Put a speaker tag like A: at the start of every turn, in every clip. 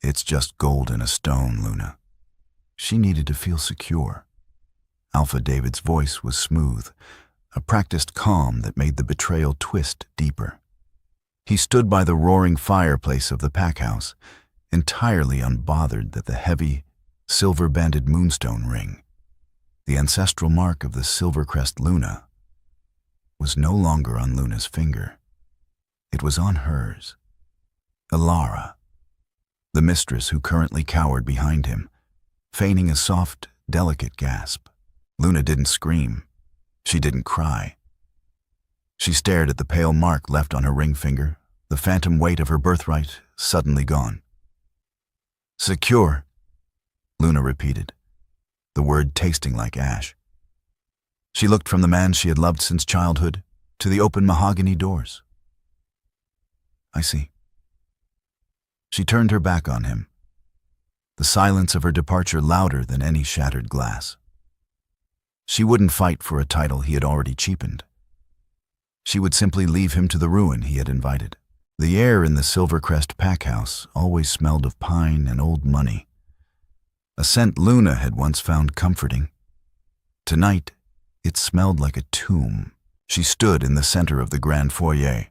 A: It's just gold in a stone, Luna. She needed to feel secure. Alpha David's voice was smooth, a practiced calm that made the betrayal twist deeper. He stood by the roaring fireplace of the pack house, entirely unbothered that the heavy, silver-banded moonstone ring, the ancestral mark of the Silvercrest Luna, was no longer on Luna's finger. It was on hers. Alara, the mistress who currently cowered behind him, feigning a soft, delicate gasp. Luna didn't scream. She didn't cry. She stared at the pale mark left on her ring finger, the phantom weight of her birthright suddenly gone. "Secure," Luna repeated, the word tasting like ash. She looked from the man she had loved since childhood to the open mahogany doors. "I see." She turned her back on him, the silence of her departure louder than any shattered glass. She wouldn't fight for a title he had already cheapened. She would simply leave him to the ruin he had invited. The air in the Silvercrest pack house always smelled of pine and old money, a scent Luna had once found comforting. Tonight, it smelled like a tomb. She stood in the center of the grand foyer,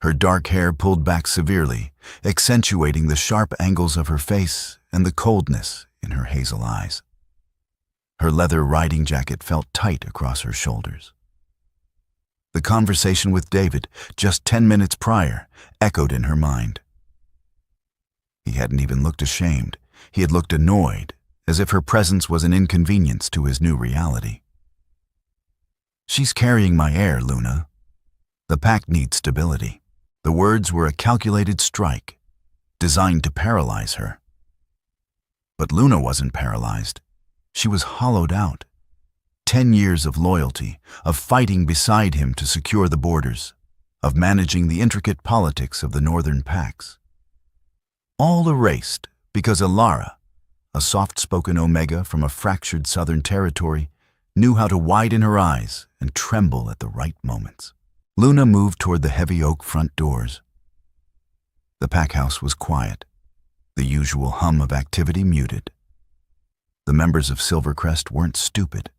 A: her dark hair pulled back severely, accentuating the sharp angles of her face and the coldness in her hazel eyes. Her leather riding jacket felt tight across her shoulders. The conversation with David, just 10 minutes prior, echoed in her mind. He hadn't even looked ashamed. He had looked annoyed, as if her presence was an inconvenience to his new reality. "She's carrying my heir, Luna. The pack needs stability." The words were a calculated strike, designed to paralyze her. But Luna wasn't paralyzed. She was hollowed out. 10 years of loyalty, of fighting beside him to secure the borders, of managing the intricate politics of the northern packs. All erased because Alara, a soft-spoken Omega from a fractured southern territory, knew how to widen her eyes and tremble at the right moments. Luna moved toward the heavy oak front doors. The pack house was quiet, the usual hum of activity muted. The members of Silvercrest weren't stupid.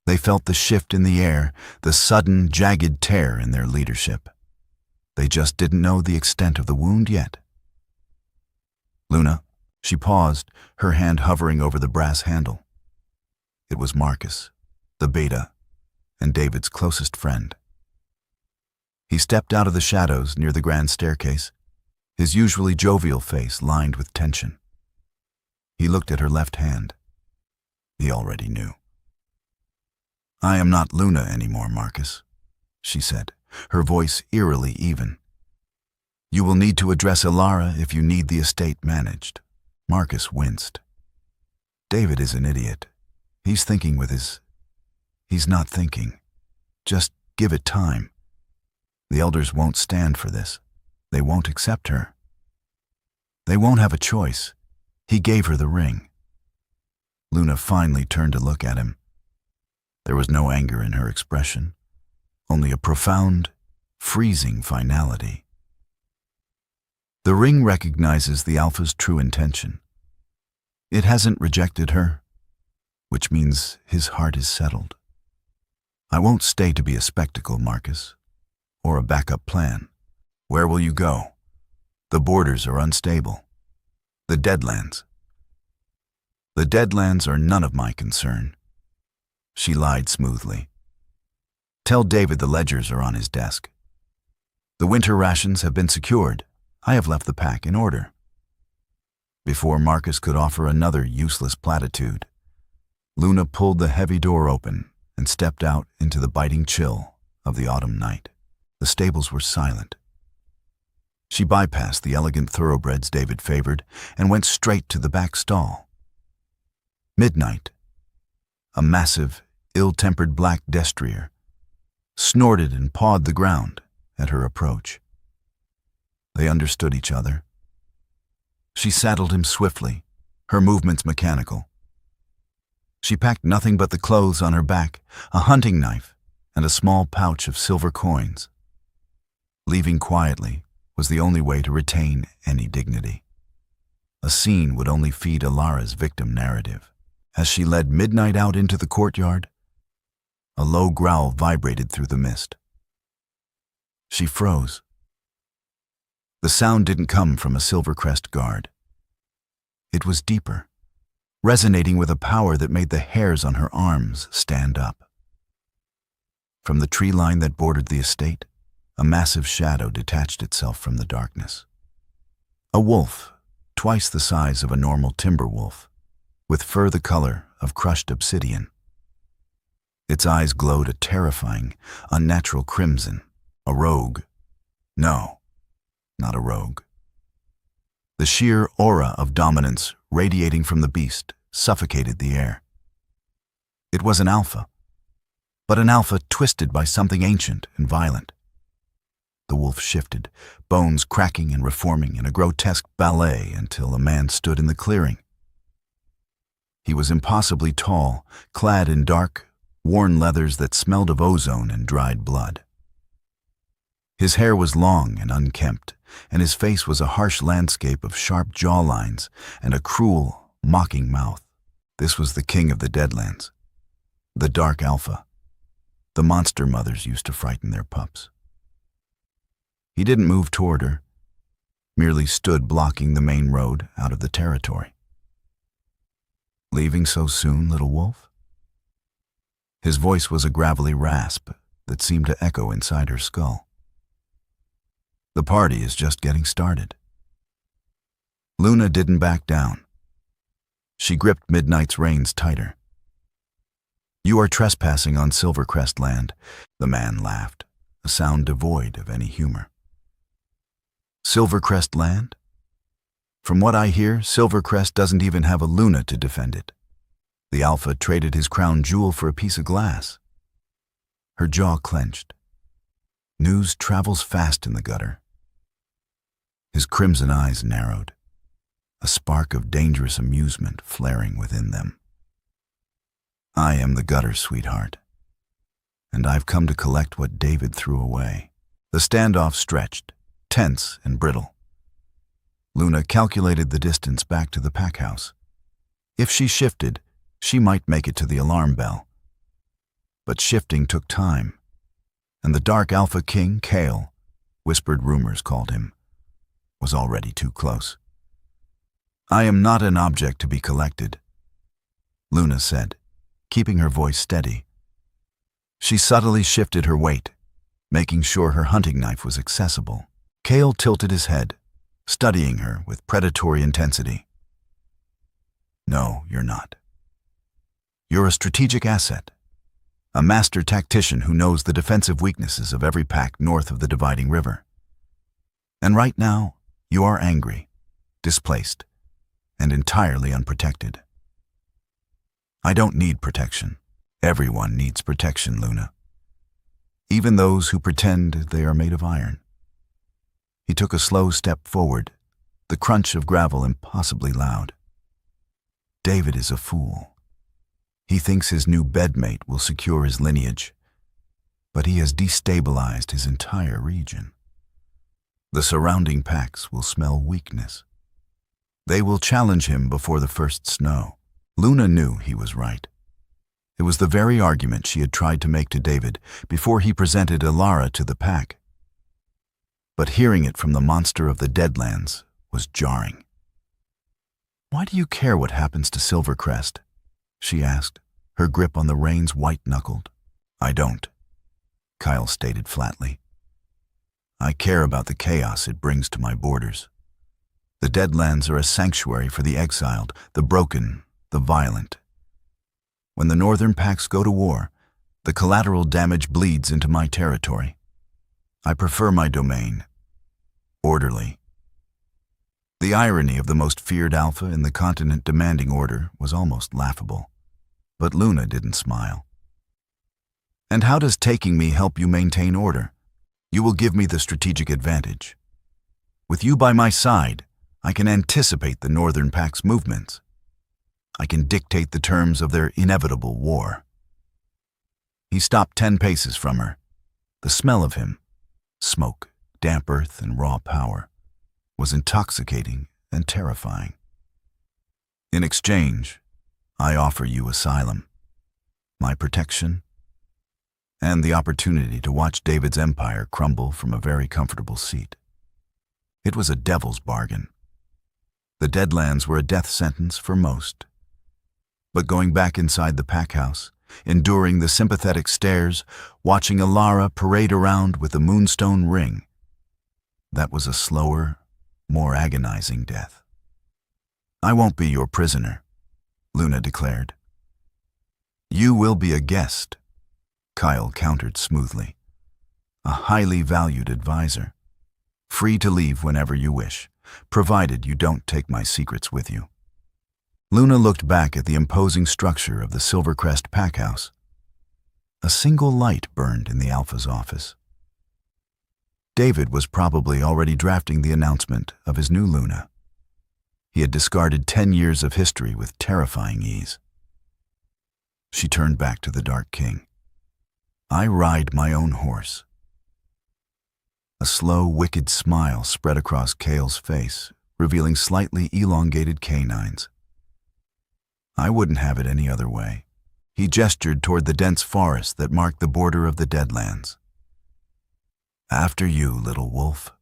A: They felt the shift in the air, the sudden, jagged tear in their leadership. They just didn't know the extent of the wound yet. "Luna," she paused, her hand hovering over the brass handle. It was Marcus, the beta, and David's closest friend. He stepped out of the shadows near the grand staircase, his usually jovial face lined with tension. He looked at her left hand. He already knew. "I am not Luna anymore, Marcus," she said, her voice eerily even. "You will need to address Alara if you need the estate managed." Marcus winced. David is an idiot. He's thinking with his... He's not thinking. Just give it time. The elders won't stand for this. They won't accept her. They won't have a choice. He gave her the ring. Luna finally turned to look at him. There was no anger in her expression, only a profound, freezing finality. The ring recognizes the Alpha's true intention. It hasn't rejected her, which means his heart is settled. "I won't stay to be a spectacle, Marcus, or a backup plan. Where will you go? The borders are unstable. The Deadlands. The Deadlands are none of my concern." She lied smoothly. "Tell David the ledgers are on his desk. The winter rations have been secured. I have left the pack in order." Before Marcus could offer another useless platitude, Luna pulled the heavy door open and stepped out into the biting chill of the autumn night. The stables were silent. She bypassed the elegant thoroughbreds David favored and went straight to the back stall. Midnight, a massive, ill-tempered black destrier, snorted and pawed the ground at her approach. They understood each other. She saddled him swiftly, her movements mechanical. She packed nothing but the clothes on her back, a hunting knife, and a small pouch of silver coins. Leaving quietly was the only way to retain any dignity. A scene would only feed Alara's victim narrative. As she led Midnight out into the courtyard, a low growl vibrated through the mist. She froze. The sound didn't come from a Silvercrest guard. It was deeper, resonating with a power that made the hairs on her arms stand up. From the tree line that bordered the estate, a massive shadow detached itself from the darkness. A wolf, twice the size of a normal timber wolf, with fur the color of crushed obsidian. Its eyes glowed a terrifying, unnatural crimson. A rogue. No, not a rogue. The sheer aura of dominance radiating from the beast suffocated the air. It was an alpha, but an alpha twisted by something ancient and violent. The wolf shifted, bones cracking and reforming in a grotesque ballet until a man stood in the clearing. He was impossibly tall, clad in dark, worn leathers that smelled of ozone and dried blood. His hair was long and unkempt, and his face was a harsh landscape of sharp jawlines and a cruel, mocking mouth. This was the king of the Deadlands, the Dark Alpha. The monster mothers used to frighten their pups. He didn't move toward her, merely stood blocking the main road out of the territory. Leaving so soon, little wolf? His voice was a gravelly rasp that seemed to echo inside her skull. The party is just getting started. Luna didn't back down. She gripped Midnight's reins tighter. You are trespassing on Silvercrest land, the man laughed, a sound devoid of any humor. Silvercrest land? From what I hear, Silvercrest doesn't even have a Luna to defend it. The Alpha traded his crown jewel for a piece of glass. Her jaw clenched. News travels fast in the gutter. His crimson eyes narrowed, a spark of dangerous amusement flaring within them. I am the gutter, sweetheart, and I've come to collect what David threw away. The standoff stretched, tense and brittle. Luna calculated the distance back to the pack house. If she shifted, she might make it to the alarm bell. But shifting took time, and the Dark Alpha King, Kale, whispered rumors called him, was already too close. I am not an object to be collected, Luna said, keeping her voice steady. She subtly shifted her weight, making sure her hunting knife was accessible. Kale tilted his head, studying her with predatory intensity. No, you're not. You're a strategic asset, a master tactician who knows the defensive weaknesses of every pack north of the dividing river. And right now, you are angry, displaced, and entirely unprotected. I don't need protection. Everyone needs protection, Luna. Even those who pretend they are made of iron. He took a slow step forward, the crunch of gravel impossibly loud. David is a fool. He thinks his new bedmate will secure his lineage, but he has destabilized his entire region. The surrounding packs will smell weakness. They will challenge him before the first snow. Luna knew he was right. It was the very argument she had tried to make to David before he presented Alara to the pack. But hearing it from the monster of the Deadlands was jarring. Why do you care what happens to Silvercrest? She asked, her grip on the reins white-knuckled. I don't, Kyle stated flatly. I care about the chaos it brings to my borders. The Deadlands are a sanctuary for the exiled, the broken, the violent. When the northern packs go to war, the collateral damage bleeds into my territory. I prefer my domain orderly. The irony of the most feared alpha in the continent demanding order was almost laughable. But Luna didn't smile. And how does taking me help you maintain order? You will give me the strategic advantage. With you by my side, I can anticipate the northern pack's movements. I can dictate the terms of their inevitable war. He stopped 10 paces from her. The smell of him, smoke, damp earth, and raw power, was intoxicating and terrifying. In exchange, I offer you asylum, my protection, and the opportunity to watch David's empire crumble from a very comfortable seat. It was a devil's bargain. The Deadlands were a death sentence for most. But going back inside the pack house, enduring the sympathetic stares, watching Alara parade around with the moonstone ring, that was a slower, more agonizing death. I won't be your prisoner, Luna declared. You will be a guest, Kyle countered smoothly. A highly valued advisor, free to leave whenever you wish, provided you don't take my secrets with you. Luna looked back at the imposing structure of the Silvercrest packhouse. A single light burned in the Alpha's office. David was probably already drafting the announcement of his new Luna. He had discarded 10 years of history with terrifying ease. She turned back to the Dark King. I ride my own horse. A slow, wicked smile spread across Kale's face, revealing slightly elongated canines. I wouldn't have it any other way. He gestured toward the dense forest that marked the border of the Deadlands. After you, little wolf.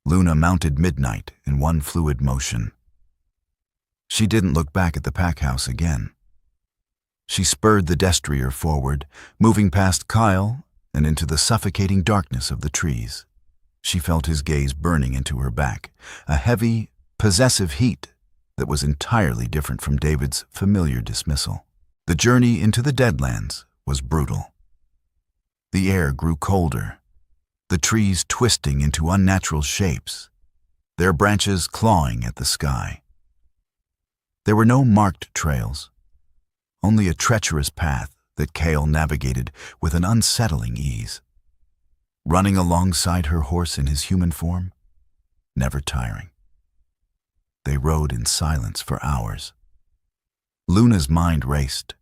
A: Luna mounted Midnight in one fluid motion. She didn't look back at the packhouse again. She spurred the destrier forward, moving past Kyle and into the suffocating darkness of the trees. She felt his gaze burning into her back, a heavy, possessive heat that was entirely different from David's familiar dismissal. The journey into the Deadlands was brutal. The air grew colder, the trees twisting into unnatural shapes, their branches clawing at the sky. There were no marked trails, only a treacherous path that Kale navigated with an unsettling ease, running alongside her horse in his human form, never tiring. They rode in silence for hours. Luna's mind raced,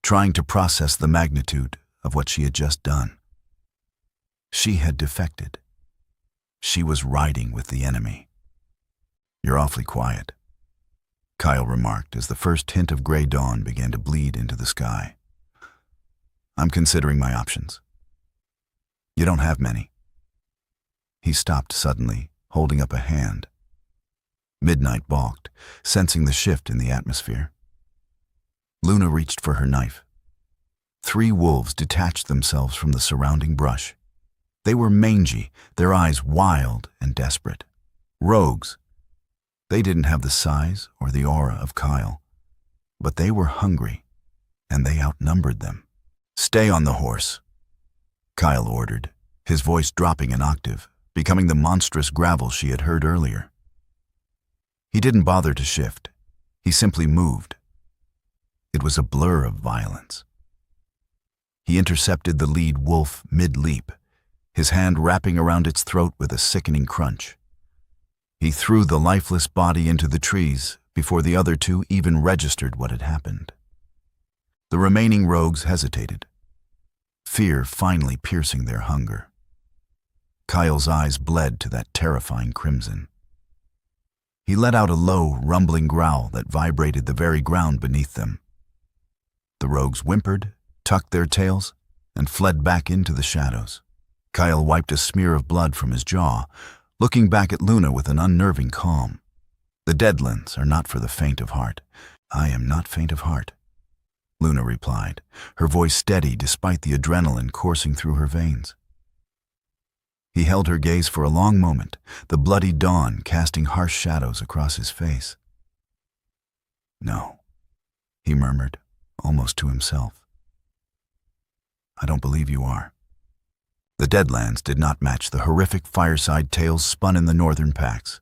A: trying to process the magnitude of what she had just done. She had defected. She was riding with the enemy. You're awfully quiet, Kyle remarked as the first hint of gray dawn began to bleed into the sky. I'm considering my options. You don't have many. He stopped suddenly, holding up a hand. Midnight balked, sensing the shift in the atmosphere. Luna reached for her knife. 3 wolves detached themselves from the surrounding brush. They were mangy, their eyes wild and desperate. Rogues. They didn't have the size or the aura of Kyle, but they were hungry, and they outnumbered them. Stay on the horse, Kyle ordered, his voice dropping an octave, becoming the monstrous gravel she had heard earlier. He didn't bother to shift. He simply moved. It was a blur of violence. He intercepted the lead wolf mid-leap, his hand wrapping around its throat with a sickening crunch. He threw the lifeless body into the trees before the other 2 even registered what had happened. The remaining rogues hesitated, fear finally piercing their hunger. Kyle's eyes bled to that terrifying crimson. He let out a low, rumbling growl that vibrated the very ground beneath them. The rogues whimpered, tucked their tails, and fled back into the shadows. Kyle wiped a smear of blood from his jaw, looking back at Luna with an unnerving calm. The Deadlands are not for the faint of heart. I am not faint of heart, Luna replied, her voice steady despite the adrenaline coursing through her veins. He held her gaze for a long moment, the bloody dawn casting harsh shadows across his face. No, he murmured, almost to himself. I don't believe you are. The Deadlands did not match the horrific fireside tales spun in the northern packs.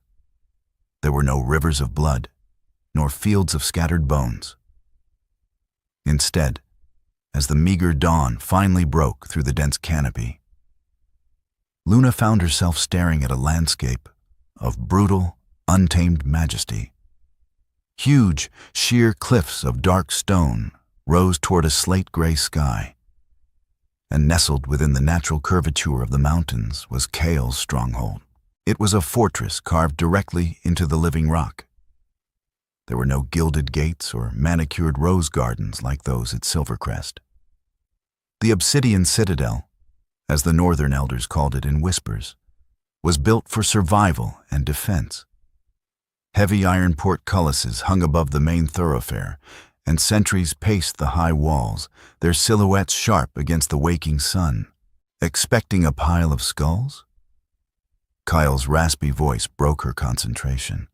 A: There were no rivers of blood, nor fields of scattered bones. Instead, as the meager dawn finally broke through the dense canopy, Luna found herself staring at a landscape of brutal, untamed majesty. Huge, sheer cliffs of dark stone rose toward a slate-gray sky, and nestled within the natural curvature of the mountains was Kale's stronghold. It was a fortress carved directly into the living rock. There were no gilded gates or manicured rose gardens like those at Silvercrest. The Obsidian Citadel, as the Northern Elders called it in whispers, was built for survival and defense. Heavy iron portcullises hung above the main thoroughfare, and sentries paced the high walls, their silhouettes sharp against the waking sun. Expecting a pile of skulls? Kyle's raspy voice broke her concentration.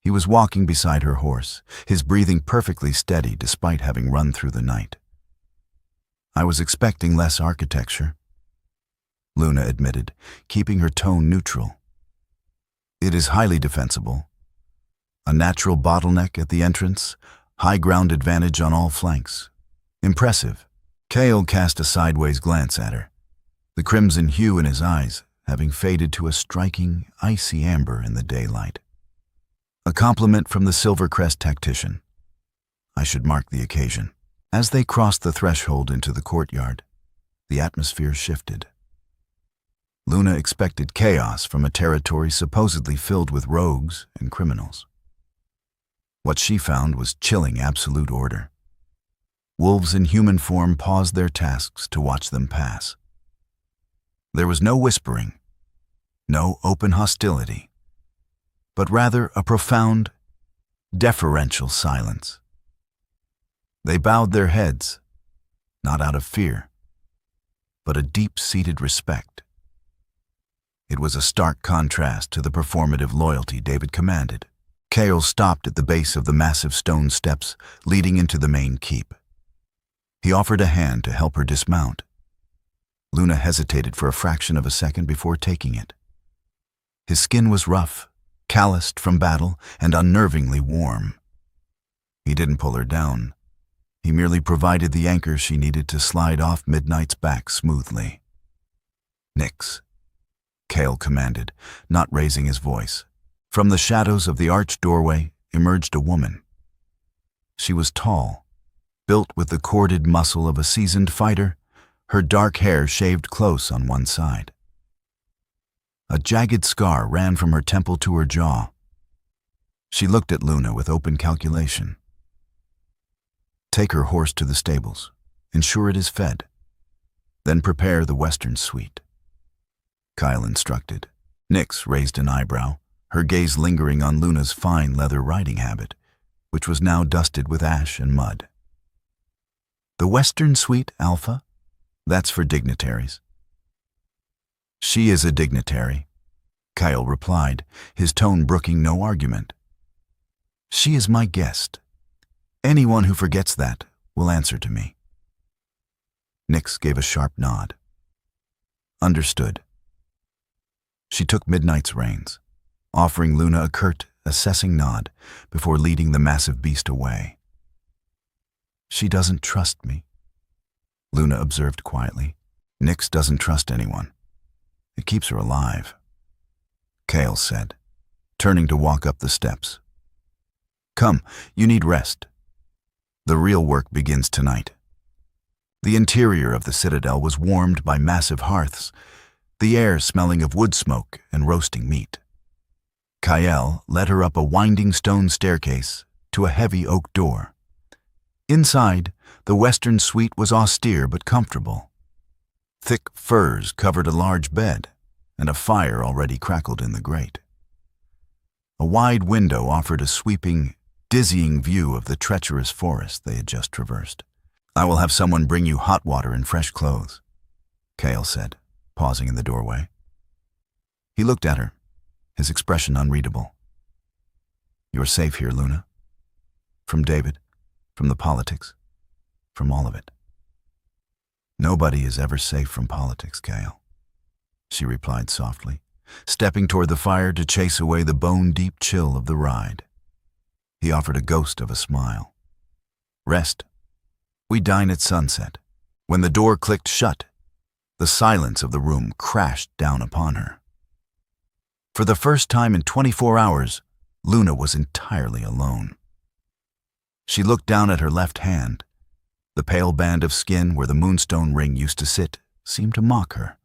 A: He was walking beside her horse, his breathing perfectly steady despite having run through the night. I was expecting less architecture, Luna admitted, keeping her tone neutral. It is highly defensible. A natural bottleneck at the entrance, high ground advantage on all flanks. Impressive. Kale cast a sideways glance at her, the crimson hue in his eyes having faded to a striking, icy amber in the daylight. A compliment from the Silvercrest tactician. I should mark the occasion. As they crossed the threshold into the courtyard, the atmosphere shifted. Luna expected chaos from a territory supposedly filled with rogues and criminals. What she found was chilling absolute order. Wolves in human form paused their tasks to watch them pass. There was no whispering, no open hostility, but rather a profound, deferential silence. They bowed their heads, not out of fear, but a deep-seated respect. It was a stark contrast to the performative loyalty David commanded. Kale stopped at the base of the massive stone steps leading into the main keep. He offered a hand to help her dismount. Luna hesitated for a fraction of a second before taking it. His skin was rough, calloused from battle, and unnervingly warm. He didn't pull her down. He merely provided the anchor she needed to slide off Midnight's back smoothly. "Nix," Kale commanded, not raising his voice. From the shadows of the arched doorway emerged a woman. She was tall, built with the corded muscle of a seasoned fighter, her dark hair shaved close on one side. A jagged scar ran from her temple to her jaw. She looked at Luna with open calculation. "Take her horse to the stables, ensure it is fed, then prepare the western suite," Kyle instructed. Nix raised an eyebrow, her gaze lingering on Luna's fine leather riding habit, which was now dusted with ash and mud. "The western suite, Alpha? That's for dignitaries." "She is a dignitary," Kyle replied, his tone brooking no argument. "She is my guest. Anyone who forgets that will answer to me." Nix gave a sharp nod. "Understood." She took Midnight's reins, offering Luna a curt, assessing nod before leading the massive beast away. "She doesn't trust me," Luna observed quietly. "Nix doesn't trust anyone. It keeps her alive," Kale said, turning to walk up the steps. "Come, you need rest. The real work begins tonight." The interior of the citadel was warmed by massive hearths, the air smelling of wood smoke and roasting meat. Kyle led her up a winding stone staircase to a heavy oak door. Inside, the western suite was austere but comfortable. Thick furs covered a large bed, and a fire already crackled in the grate. A wide window offered a sweeping, dizzying view of the treacherous forest they had just traversed. "I will have someone bring you hot water and fresh clothes," Kale said, pausing in the doorway. He looked at her, his expression unreadable. "You're safe here, Luna. From David, from the politics, from all of it." "Nobody is ever safe from politics, Kale," she replied softly, stepping toward the fire to chase away the bone-deep chill of the ride. He offered a ghost of a smile. "Rest. We dine at sunset." When the door clicked shut, the silence of the room crashed down upon her. For the first time in 24 hours, Luna was entirely alone. She looked down at her left hand. The pale band of skin where the moonstone ring used to sit seemed to mock her.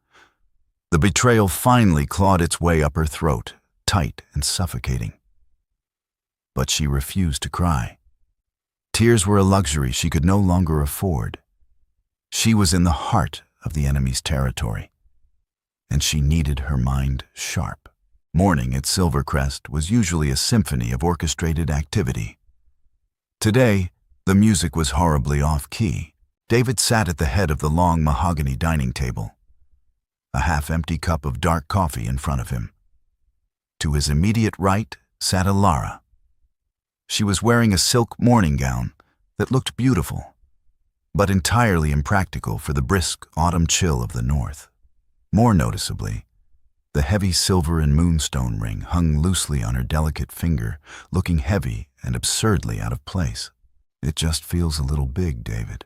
A: The betrayal finally clawed its way up her throat, tight and suffocating. But but she refused to cry. Tears were a luxury she could no longer afford. She was in the heart of the enemy's territory, and she needed her mind sharp. Morning at Silvercrest was usually a symphony of orchestrated activity. Today, the music was horribly off-key. David sat at the head of the long mahogany dining table, a half-empty cup of dark coffee in front of him. To his immediate right sat Alara. She was wearing a silk morning gown that looked beautiful, but entirely impractical for the brisk autumn chill of the north. More noticeably, the heavy silver and moonstone ring hung loosely on her delicate finger, looking heavy and absurdly out of place. "It just feels a little big, David,"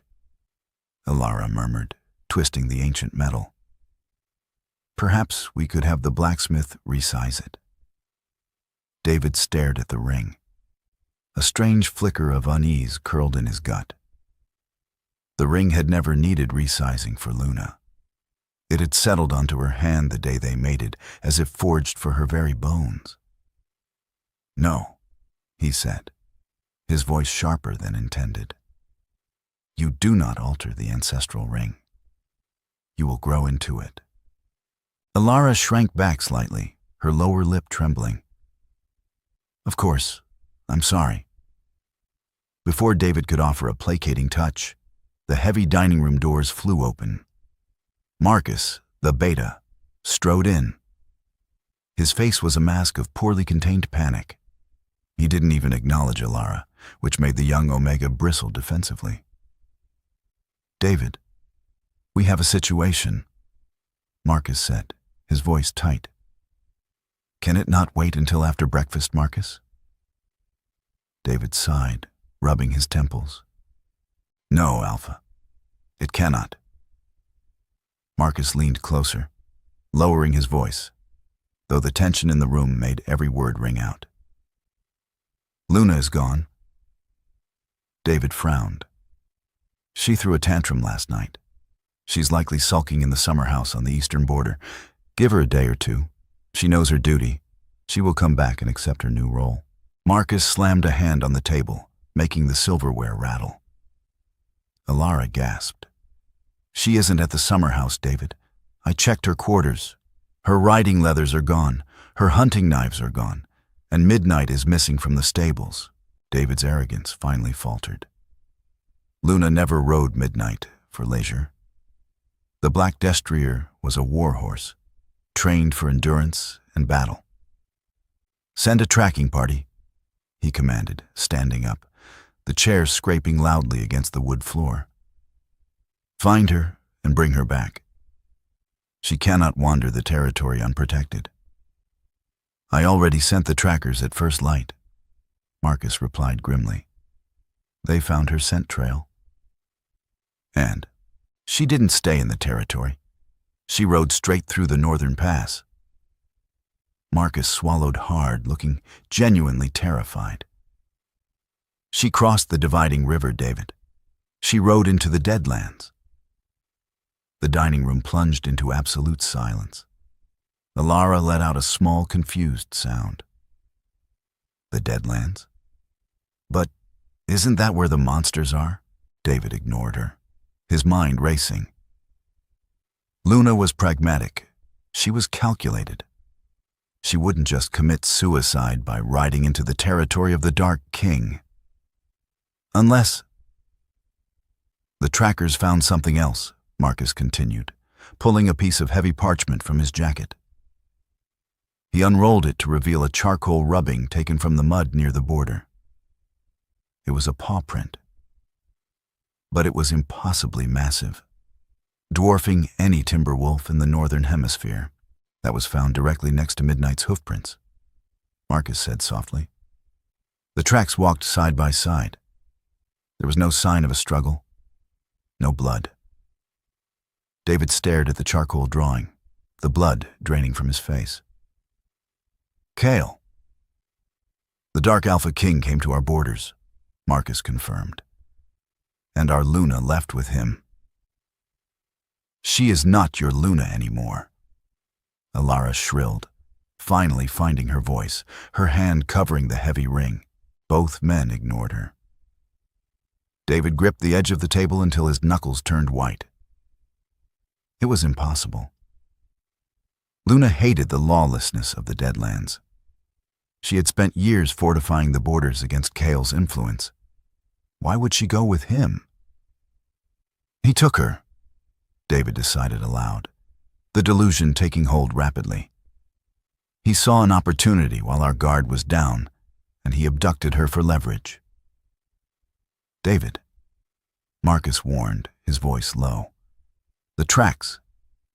A: Alara murmured, twisting the ancient metal. "Perhaps we could have the blacksmith resize it." David stared at the ring. A strange flicker of unease curled in his gut. The ring had never needed resizing for Luna. It had settled onto her hand the day they mated, as if forged for her very bones. "No," he said, his voice sharper than intended. "You do not alter the ancestral ring. You will grow into it." Alara shrank back slightly, her lower lip trembling. "Of course, I'm sorry." Before David could offer a placating touch, the heavy dining room doors flew open. Marcus, the beta, strode in. His face was a mask of poorly contained panic. He didn't even acknowledge Alara, which made the young Omega bristle defensively. "David, we have a situation," Marcus said, his voice tight. "Can it not wait until after breakfast, Marcus?" David sighed, rubbing his temples. "No, Alpha, it cannot." Marcus leaned closer, lowering his voice, though the tension in the room made every word ring out. "Luna is gone." David frowned. "She threw a tantrum last night. She's likely sulking in the summer house on the eastern border. Give her a day or two. She knows her duty. She will come back and accept her new role." Marcus slammed a hand on the table, making the silverware rattle. Alara gasped. "She isn't at the summer house, David. I checked her quarters. Her riding leathers are gone, her hunting knives are gone, and Midnight is missing from the stables." David's arrogance finally faltered. Luna never rode Midnight for leisure. The Black Destrier was a war horse, trained for endurance and battle. "Send a tracking party," he commanded, standing up, the chair scraping loudly against the wood floor. "Find her and bring her back. She cannot wander the territory unprotected." "I already sent the trackers at first light," Marcus replied grimly. "They found her scent trail. And she didn't stay in the territory. She rode straight through the northern pass." Marcus swallowed hard, looking genuinely terrified. "She crossed the dividing river, David. She rode into the Deadlands." The dining room plunged into absolute silence. Alara let out a small, confused sound. "The Deadlands? But isn't that where the monsters are?" David ignored her, his mind racing. Luna was pragmatic. She was calculated. She wouldn't just commit suicide by riding into the territory of the Dark King. Unless... "The trackers found something else," Marcus continued, pulling a piece of heavy parchment from his jacket. He unrolled it to reveal a charcoal rubbing taken from the mud near the border. It was a paw print, but it was impossibly massive, dwarfing any timber wolf in the northern hemisphere. "That was found directly next to Midnight's hoofprints," Marcus said softly. "The tracks walked side by side. There was no sign of a struggle, no blood." David stared at the charcoal drawing, the blood draining from his face. "Kale. The Dark Alpha King came to our borders," Marcus confirmed. "And our Luna left with him." "She is not your Luna anymore," Alara shrilled, finally finding her voice, her hand covering the heavy ring. Both men ignored her. David gripped the edge of the table until his knuckles turned white. It was impossible. Luna hated the lawlessness of the Deadlands. She had spent years fortifying the borders against Kale's influence. Why would she go with him? He took her, David decided aloud, the delusion taking hold rapidly. He saw an opportunity while our guard was down, and he abducted her for leverage. David, Marcus warned, his voice low. The tracks.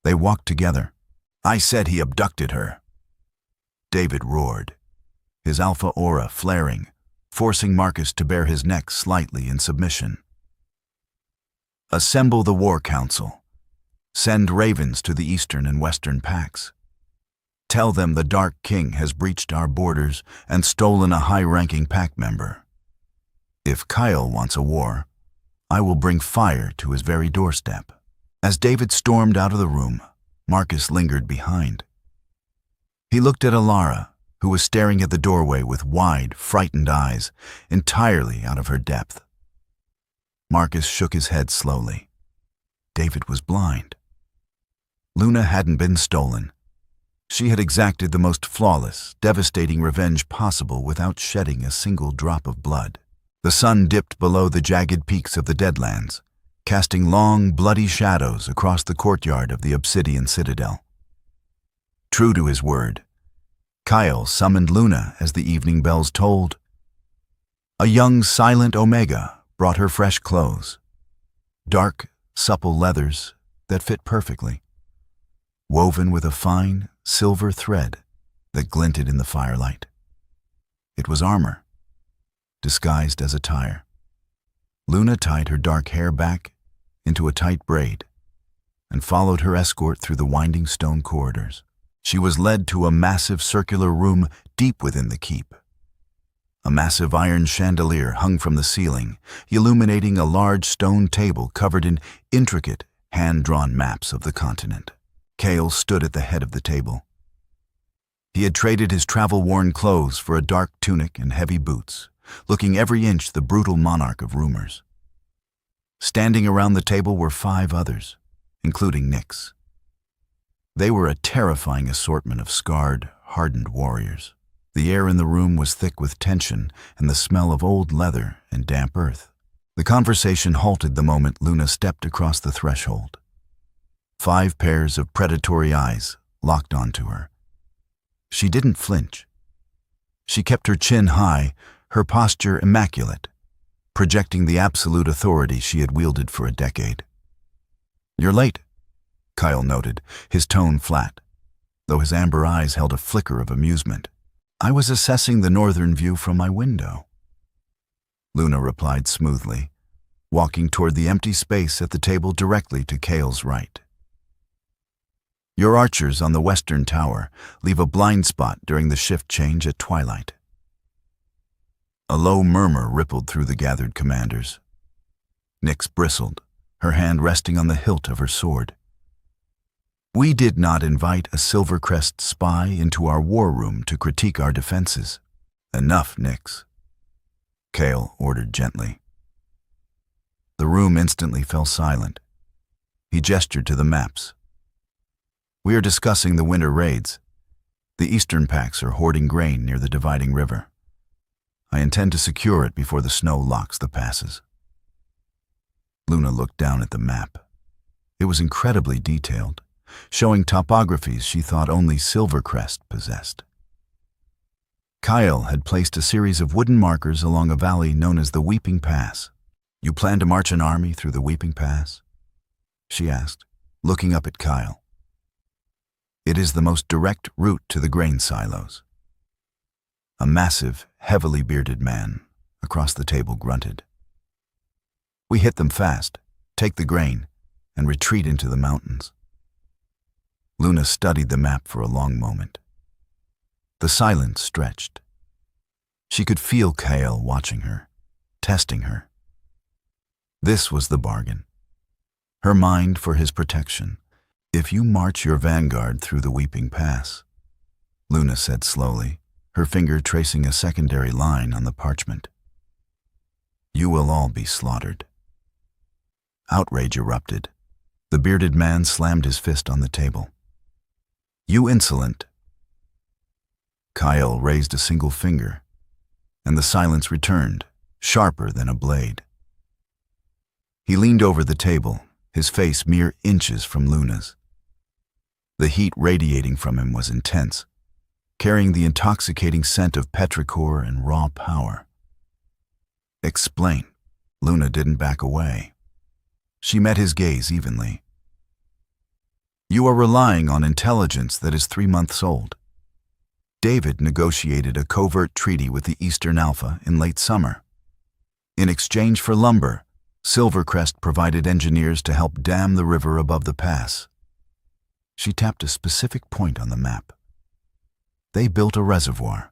A: They walked together. I said he abducted her. David roared, his alpha aura flaring, forcing Marcus to bare his neck slightly in submission. Assemble the War Council. Send ravens to the eastern and western packs. Tell them the Dark King has breached our borders and stolen a high-ranking pack member. If Kyle wants a war, I will bring fire to his very doorstep. As David stormed out of the room, Marcus lingered behind. He looked at Alara, who was staring at the doorway with wide, frightened eyes, entirely out of her depth. Marcus shook his head slowly. David was blind. Luna hadn't been stolen. She had exacted the most flawless, devastating revenge possible without shedding a single drop of blood. The sun dipped below the jagged peaks of the Deadlands, casting long, bloody shadows across the courtyard of the obsidian citadel. True to his word, Kyle summoned Luna as the evening bells tolled. A young, silent Omega brought her fresh clothes, dark, supple leathers that fit perfectly, woven with a fine, silver thread that glinted in the firelight. It was armor, disguised as attire. Luna tied her dark hair back into a tight braid and followed her escort through the winding stone corridors. She was led to a massive circular room deep within the keep. A massive iron chandelier hung from the ceiling, illuminating a large stone table covered in intricate, hand-drawn maps of the continent. Kale stood at the head of the table. He had traded his travel-worn clothes for a dark tunic and heavy boots, looking every inch the brutal monarch of rumors. Standing around the table were 5 others, including Nyx. They were a terrifying assortment of scarred, hardened warriors. The air in the room was thick with tension and the smell of old leather and damp earth. The conversation halted the moment Luna stepped across the threshold. 5 pairs of predatory eyes locked onto her. She didn't flinch. She kept her chin high, her posture immaculate, projecting the absolute authority she had wielded for a decade. "You're late," Kyle noted, his tone flat, though his amber eyes held a flicker of amusement. "I was assessing the northern view from my window," Luna replied smoothly, walking toward the empty space at the table directly to Kale's right. "Your archers on the western tower leave a blind spot during the shift change at twilight." A low murmur rippled through the gathered commanders. Nyx bristled, her hand resting on the hilt of her sword. "We did not invite a Silvercrest spy into our war room to critique our defenses." "Enough, Nyx," Kale ordered gently. The room instantly fell silent. He gestured to the maps. "We are discussing the winter raids. The eastern packs are hoarding grain near the dividing river. I intend to secure it before the snow locks the passes." Luna looked down at the map. It was incredibly detailed, showing topographies she thought only Silvercrest possessed. Kyle had placed a series of wooden markers along a valley known as the Weeping Pass. "You plan to march an army through the Weeping Pass?" she asked, looking up at Kyle. "It is the most direct route to the grain silos." A massive, heavily bearded man across the table grunted. "We hit them fast, take the grain, and retreat into the mountains." Luna studied the map for a long moment. The silence stretched. She could feel Kale watching her, testing her. This was the bargain. Her mind for his protection. "If you march your vanguard through the Weeping Pass," Luna said slowly, her finger tracing a secondary line on the parchment. "You will all be slaughtered." Outrage erupted. The bearded man slammed his fist on the table. "You insolent!" Kyle raised a single finger, and the silence returned, sharper than a blade. He leaned over the table, his face mere inches from Luna's. The heat radiating from him was intense, carrying the intoxicating scent of petrichor and raw power. "Explain." Luna didn't back away. She met his gaze evenly. "You are relying on intelligence that is 3 months old. David negotiated a covert treaty with the Eastern Alpha in late summer. In exchange for lumber, Silvercrest provided engineers to help dam the river above the pass." She tapped a specific point on the map. "They built a reservoir.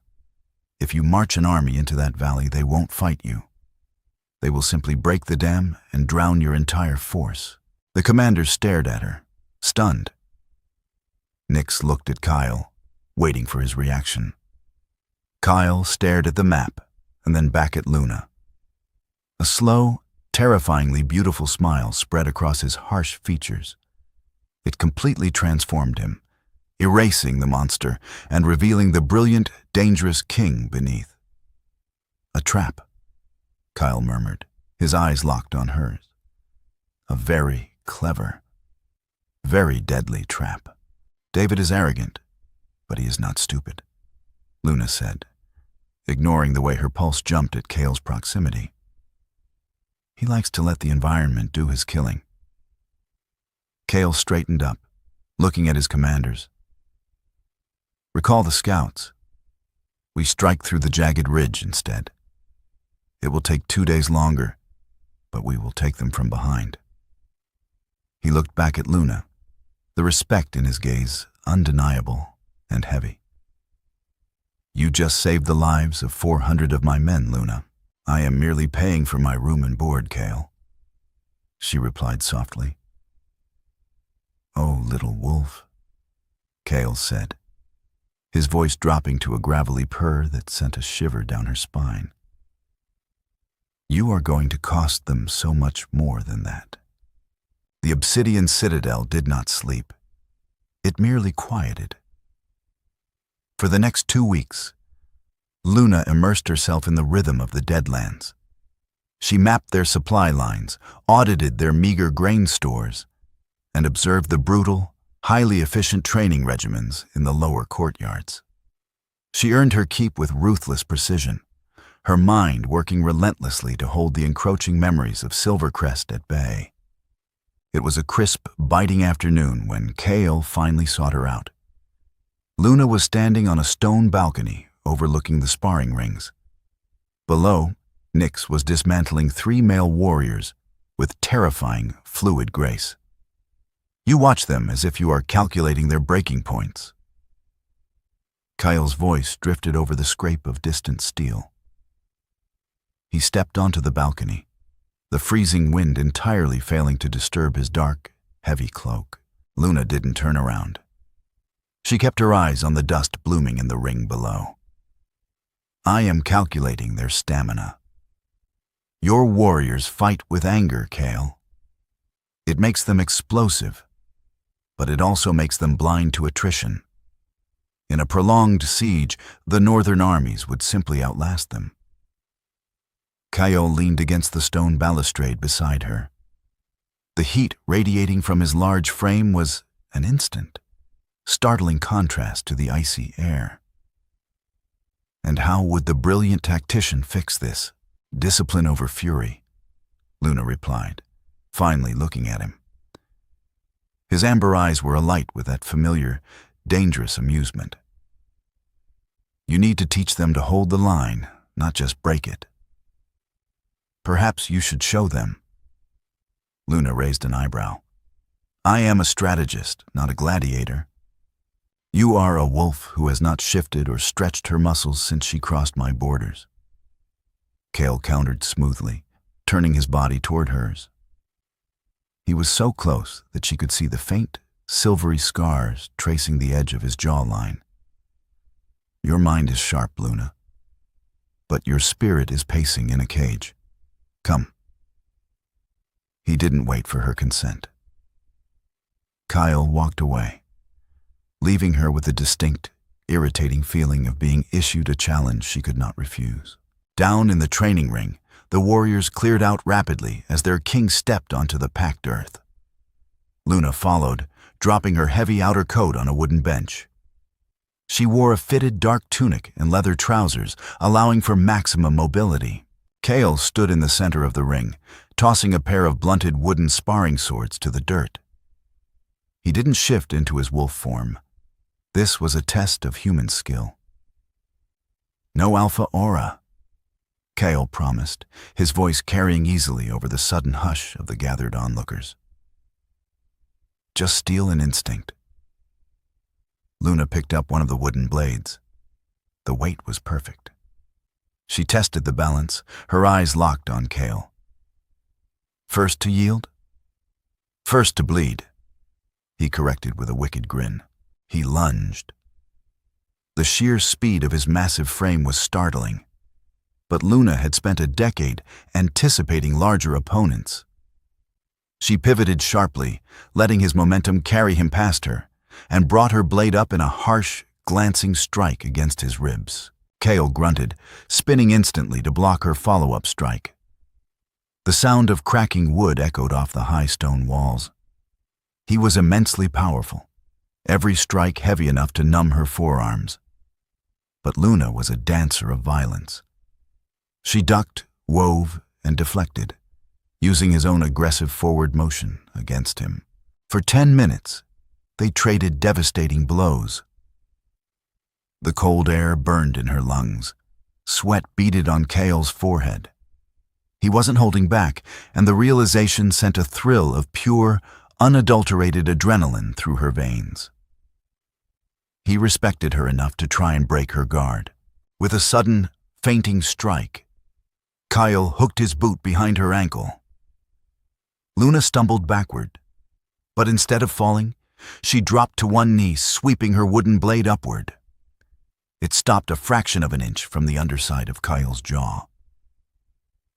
A: If you march an army into that valley, they won't fight you. They will simply break the dam and drown your entire force." The commander stared at her, stunned. Nix looked at Kyle, waiting for his reaction. Kyle stared at the map and then back at Luna. A slow, terrifyingly beautiful smile spread across his harsh features. It completely transformed him, erasing the monster and revealing the brilliant, dangerous king beneath. "A trap," Kyle murmured, his eyes locked on hers. "A very clever, very deadly trap. David is arrogant, but he is not stupid," Luna said, ignoring the way her pulse jumped at Kale's proximity. "He likes to let the environment do his killing." Kale straightened up, looking at his commanders. "Recall the scouts. We strike through the jagged ridge instead. It will take 2 days longer, but we will take them from behind." He looked back at Luna, the respect in his gaze undeniable and heavy. "You just saved the lives of 400 of my men, Luna. I am merely paying for my room and board, Kale," she replied softly. "Oh, little wolf," Kale said, his voice dropping to a gravelly purr that sent a shiver down her spine. "You are going to cost them so much more than that." The obsidian citadel did not sleep. It merely quieted. For the next 2 weeks, Luna immersed herself in the rhythm of the Deadlands. She mapped their supply lines, audited their meager grain stores, and observed the brutal, highly efficient training regimens in the lower courtyards. She earned her keep with ruthless precision, her mind working relentlessly to hold the encroaching memories of Silvercrest at bay. It was a crisp, biting afternoon when Kale finally sought her out. Luna was standing on a stone balcony overlooking the sparring rings. Below, Nix was dismantling 3 male warriors with terrifying, fluid grace. "You watch them as if you are calculating their breaking points." Kyle's voice drifted over the scrape of distant steel. He stepped onto the balcony, the freezing wind entirely failing to disturb his dark, heavy cloak. Luna didn't turn around. She kept her eyes on the dust blooming in the ring below. "I am calculating their stamina. Your warriors fight with anger, Kale. It makes them explosive, but it also makes them blind to attrition. In a prolonged siege, the northern armies would simply outlast them." Kyle leaned against the stone balustrade beside her. The heat radiating from his large frame was an instant, startling contrast to the icy air. And how would the brilliant tactician fix this? "Discipline over fury," Luna replied, finally looking at him. His amber eyes were alight with that familiar, dangerous amusement. "You need to teach them to hold the line, not just break it. Perhaps you should show them." Luna raised an eyebrow. "I am a strategist, not a gladiator. You are a wolf who has not shifted or stretched her muscles since she crossed my borders." Kale countered smoothly, turning his body toward hers. He was so close that she could see the faint, silvery scars tracing the edge of his jawline. Your mind is sharp, Luna, but your spirit is pacing in a cage. Come. He didn't wait for her consent. Kyle walked away, leaving her with a distinct, irritating feeling of being issued a challenge she could not refuse. Down in the training ring, the warriors cleared out rapidly as their king stepped onto the packed earth. Luna followed, dropping her heavy outer coat on a wooden bench. She wore a fitted dark tunic and leather trousers, allowing for maximum mobility. Kale stood in the center of the ring, tossing a pair of blunted wooden sparring swords to the dirt. He didn't shift into his wolf form. This was a test of human skill. No alpha aura, Kale promised, his voice carrying easily over the sudden hush of the gathered onlookers. Just steel and instinct. Luna picked up one of the wooden blades. The weight was perfect. She tested the balance, her eyes locked on Kale. First to yield? First to bleed, he corrected with a wicked grin. He lunged. The sheer speed of his massive frame was startling, but Luna had spent a decade anticipating larger opponents. She pivoted sharply, letting his momentum carry him past her, and brought her blade up in a harsh, glancing strike against his ribs. Kale grunted, spinning instantly to block her follow-up strike. The sound of cracking wood echoed off the high stone walls. He was immensely powerful, every strike heavy enough to numb her forearms. But Luna was a dancer of violence. She ducked, wove, and deflected, using his own aggressive forward motion against him. For 10 minutes, they traded devastating blows. The cold air burned in her lungs. Sweat beaded on Kale's forehead. He wasn't holding back, and the realization sent a thrill of pure, unadulterated adrenaline through her veins. He respected her enough to try and break her guard. With a sudden, fainting strike, Kyle hooked his boot behind her ankle. Luna stumbled backward, but instead of falling, she dropped to one knee, sweeping her wooden blade upward. It stopped a fraction of an inch from the underside of Kyle's jaw.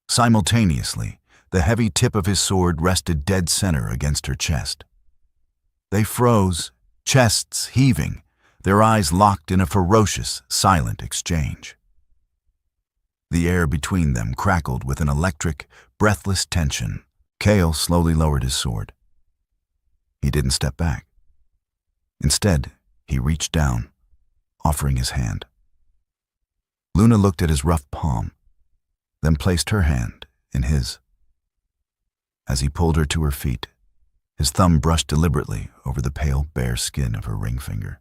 A: Simultaneously, the heavy tip of his sword rested dead center against her chest. They froze, chests heaving, their eyes locked in a ferocious, silent exchange. The air between them crackled with an electric, breathless tension. Kale slowly lowered his sword. He didn't step back. Instead, he reached down, offering his hand. Luna looked at his rough palm, then placed her hand in his. As he pulled her to her feet, his thumb brushed deliberately over the pale, bare skin of her ring finger.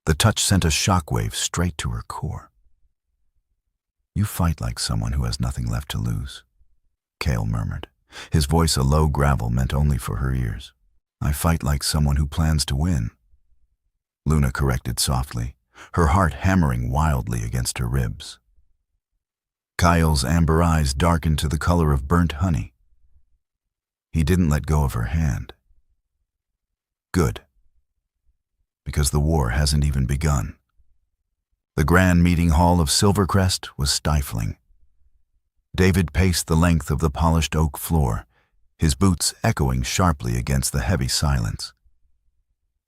A: The touch sent a shockwave straight to her core. "You fight like someone who has nothing left to lose," Kale murmured, his voice a low gravel meant only for her ears. "I fight like someone who plans to win," Luna corrected softly, her heart hammering wildly against her ribs. Kyle's amber eyes darkened to the color of burnt honey. He didn't let go of her hand. Good, because the war hasn't even begun. The grand meeting hall of Silvercrest was stifling. David paced the length of the polished oak floor, his boots echoing sharply against the heavy silence.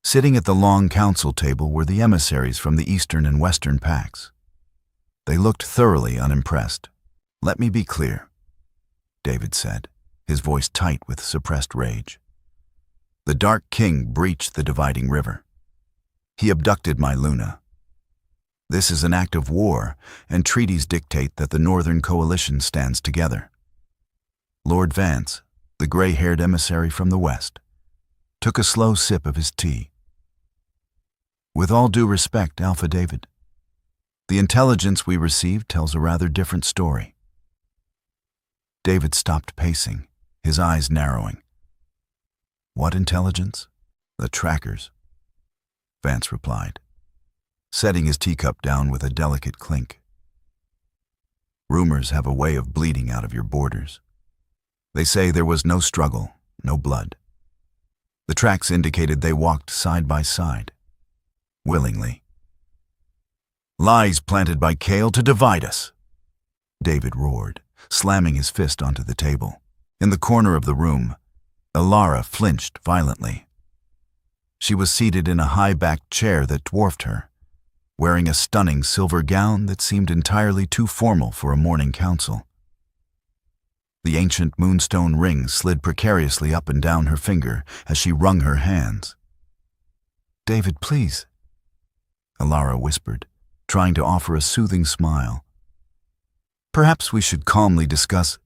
A: Sitting at the long council table were the emissaries from the eastern and western packs. They looked thoroughly unimpressed. "Let me be clear," David said, his voice tight with suppressed rage. "The Dark King breached the dividing river. He abducted my Luna. This is an act of war, and treaties dictate that the Northern Coalition stands together." Lord Vance, the gray-haired emissary from the west, took a slow sip of his tea. "With all due respect, Alpha David, the intelligence we received tells a rather different story." David stopped pacing, his eyes narrowing. "What intelligence?" "The trackers," Vance replied, setting his teacup down with a delicate clink. "Rumors have a way of bleeding out of your borders. They say there was no struggle, no blood. The tracks indicated they walked side by side, willingly. Lies planted by Kale to divide us, David roared, slamming his fist onto the table. In the corner of the room, Alara flinched violently. She was seated in a high-backed chair that dwarfed her, wearing a stunning silver gown that seemed entirely too formal for a morning council. The ancient moonstone ring slid precariously up and down her finger as she wrung her hands. "David, please," Alara whispered, trying to offer a soothing smile. "Perhaps we should calmly discuss—"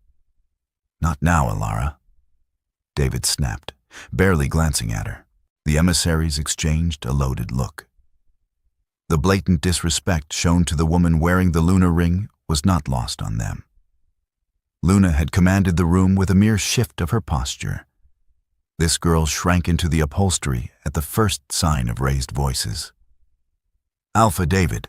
A: "Not now, Alara," David snapped, barely glancing at her. The emissaries exchanged a loaded look. The blatant disrespect shown to the woman wearing the Luna ring was not lost on them. Luna had commanded the room with a mere shift of her posture. This girl shrank into the upholstery at the first sign of raised voices. Alpha David,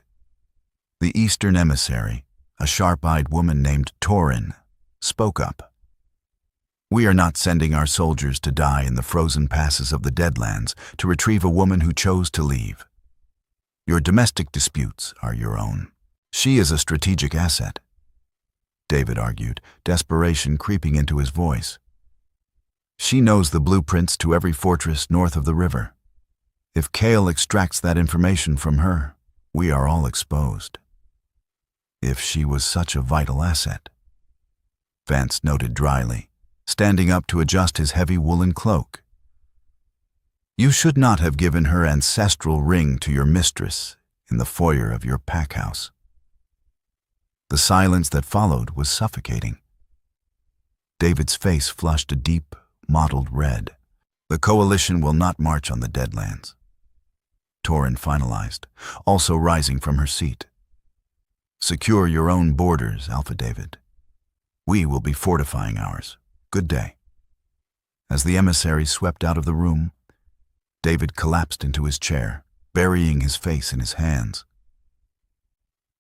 A: the Eastern emissary, a sharp-eyed woman named Torin, spoke up. "We are not sending our soldiers to die in the frozen passes of the Deadlands to retrieve a woman who chose to leave. Your domestic disputes are your own. She is a strategic asset," David argued, desperation creeping into his voice. "She knows the blueprints to every fortress north of the river. If Kale extracts that information from her, we are all exposed." "If she was such a vital asset," Vance noted dryly, standing up to adjust his heavy woolen cloak. "You should not have given her ancestral ring to your mistress in the foyer of your pack house." The silence that followed was suffocating. David's face flushed a deep, mottled red. "The coalition will not march on the Deadlands," Torin finalized, also rising from her seat. "Secure your own borders, Alpha David. We will be fortifying ours. Good day." As the emissary swept out of the room, David collapsed into his chair, burying his face in his hands.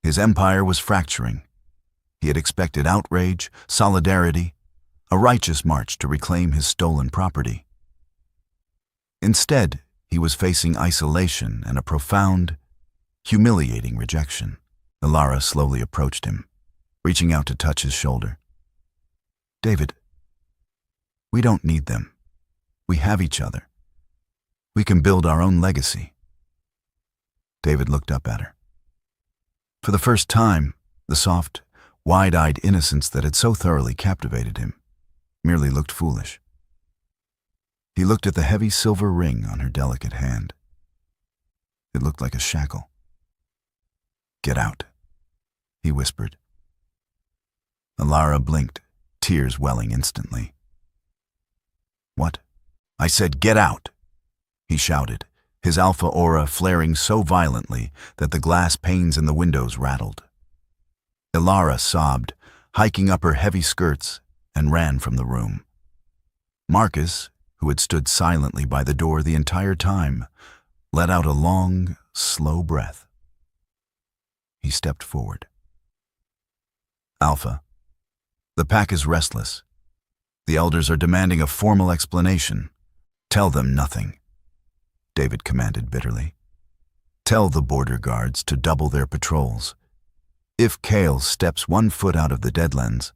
A: His empire was fracturing. He had expected outrage, solidarity, a righteous march to reclaim his stolen property. Instead, he was facing isolation and a profound, humiliating rejection. Alara slowly approached him, reaching out to touch his shoulder. "David, we don't need them. We have each other. We can build our own legacy." David looked up at her. For the first time, the soft, wide-eyed innocence that had so thoroughly captivated him merely looked foolish. He looked at the heavy silver ring on her delicate hand. It looked like a shackle. "Get out," he whispered. Alara blinked, tears welling instantly. "What?" "I said get out," he shouted, his alpha aura flaring so violently that the glass panes in the windows rattled. Alara sobbed, hiking up her heavy skirts, and ran from the room. Marcus, who had stood silently by the door the entire time, let out a long, slow breath. He stepped forward. "Alpha, the pack is restless. The elders are demanding a formal explanation. Tell them nothing," David commanded bitterly. "Tell the border guards to double their patrols. If Kale steps 1 foot out of the Deadlands,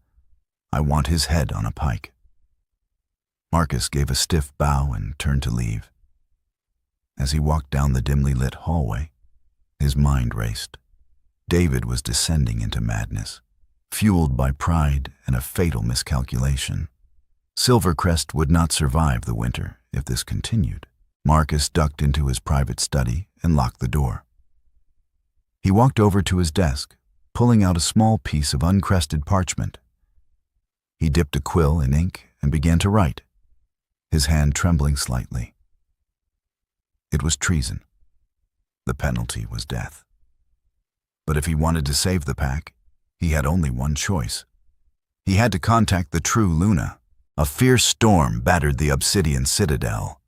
A: I want his head on a pike." Marcus gave a stiff bow and turned to leave. As he walked down the dimly lit hallway, his mind raced. David was descending into madness, fueled by pride and a fatal miscalculation. Silvercrest would not survive the winter if this continued. Marcus ducked into his private study and locked the door. He walked over to his desk, pulling out a small piece of uncrested parchment. He dipped a quill in ink and began to write, his hand trembling slightly. It was treason. The penalty was death. But if he wanted to save the pack, he had only one choice. He had to contact the true Luna. A fierce storm battered the obsidian citadel,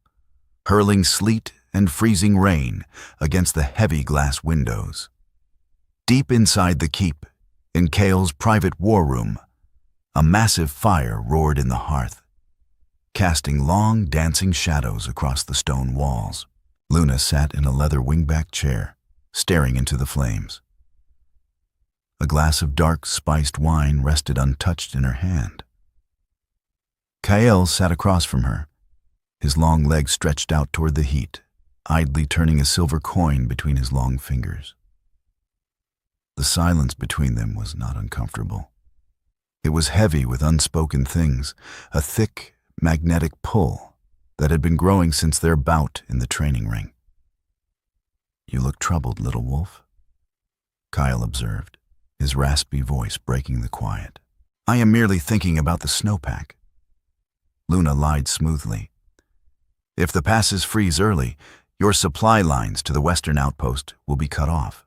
A: hurling sleet and freezing rain against the heavy glass windows. Deep inside the keep, in Kale's private war room, a massive fire roared in the hearth, casting long, dancing shadows across the stone walls. Luna sat in a leather wingback chair, staring into the flames. A glass of dark, spiced wine rested untouched in her hand. Kael sat across from her, his long legs stretched out toward the heat, idly turning a silver coin between his long fingers. The silence between them was not uncomfortable. It was heavy with unspoken things, a thick, magnetic pull that had been growing since their bout in the training ring. "You look troubled, little wolf," Kyle observed, his raspy voice breaking the quiet. "I am merely thinking about the snowpack." Luna lied smoothly. "If the passes freeze early, your supply lines to the western outpost will be cut off."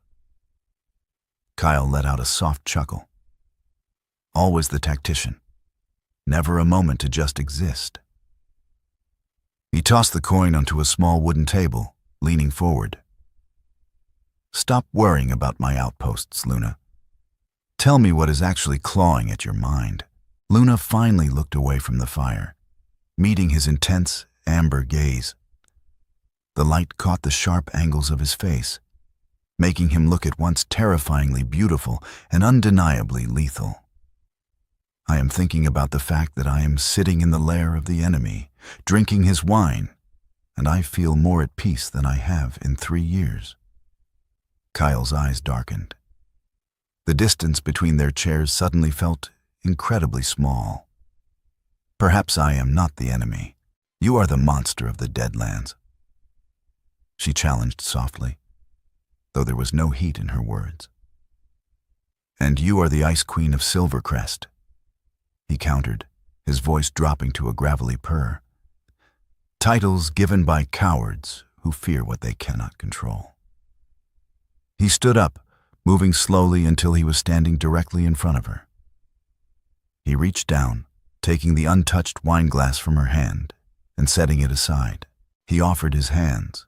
A: Kyle let out a soft chuckle. Always the tactician. Never a moment to just exist. He tossed the coin onto a small wooden table, leaning forward. "Stop worrying about my outposts, Luna. Tell me what is actually clawing at your mind." Luna finally looked away from the fire, meeting his intense, amber gaze. The light caught the sharp angles of his face, making him look at once terrifyingly beautiful and undeniably lethal. "I am thinking about the fact that I am sitting in the lair of the enemy, drinking his wine, and I feel more at peace than I have in 3 years. Kyle's eyes darkened. The distance between their chairs suddenly felt incredibly small. "Perhaps I am not the enemy. You are the monster of the Deadlands," she challenged softly, though there was no heat in her words. "And you are the Ice Queen of Silvercrest," he countered, his voice dropping to a gravelly purr. "Titles given by cowards who fear what they cannot control." He stood up, moving slowly until he was standing directly in front of her. He reached down, taking the untouched wine glass from her hand and setting it aside. He offered his hands.